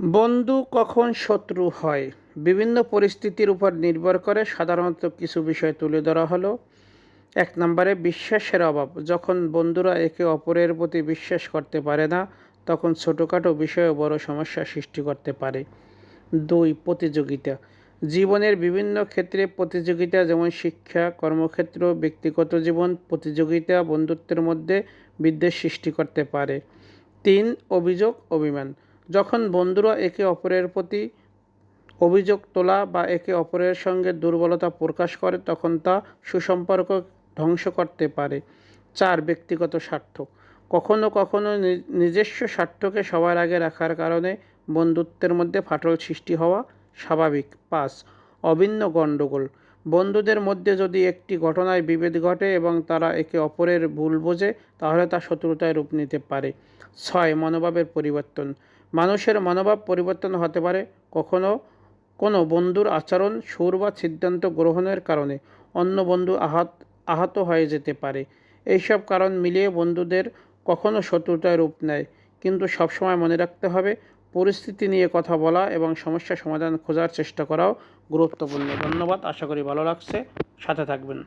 বন্ধু কখন শত্রু হয় বিভিন্ন পরিস্থিতির উপর নির্ভর করে। সাধারণত কিছু বিষয় তুলে ধরা হলো। 1 নম্বরে বিশ্বাসের অভাব। যখন বন্ধুরা একে অপরের প্রতি বিশ্বাস করতে পারে না, তখন ছোটোখাটো বিষয়েও বড় সমস্যা সৃষ্টি করতে পারে। 2, প্রতিযোগিতা। জীবনের বিভিন্ন ক্ষেত্রে প্রতিযোগিতা, যেমন শিক্ষা, কর্মক্ষেত্র, ব্যক্তিগত জীবন। প্রতিযোগিতা বন্ধুত্বের মধ্যে বিদ্বেষ সৃষ্টি করতে পারে। 3, অভিযোগ অভিমান। যখন বন্ধুরা একে অপরের প্রতি অভিযোগ তোলা বা একে অপরের সঙ্গে দুর্বলতা প্রকাশ করে, তখন তা সুসম্পর্ক ধ্বংস করতে পারে। 4, ব্যক্তিগত স্বার্থ। কখনো কখনো নিজস্ব স্বার্থকে সবার আগে রাখার কারণে বন্ধুত্বের মধ্যে ফাটল সৃষ্টি হওয়া স্বাভাবিক। 5, অভিন্ন গণ্ডগোল। বন্ধুদের মধ্যে যদি একটি ঘটনায় বিভেদ ঘটে এবং তারা একে অপরের ভুল বোঝে, তাহলে তা শত্রুতায় রূপ নিতে পারে। 6, মনোভাবের পরিবর্তন। মানুষের মনোভাব পরিবর্তন হতে পারে। কখনো কোনো বন্ধুর আচরণ, সুর বা সিদ্ধান্ত গ্রহণের কারণে অন্য বন্ধু আহত হয়ে যেতে পারে। এইসব কারণ মিলিয়ে বন্ধুদের কখনো শত্রুতায় রূপ নেয়, কিন্তু সবসময় মনে রাখতে হবে, পরিস্থিতি নিয়ে কথা বলা এবং সমস্যা সমাধান খোঁজার চেষ্টা করাও গুরুত্বপূর্ণ। ধন্যবাদ, আশা করি ভালো লাগছে, সাথে থাকবেন।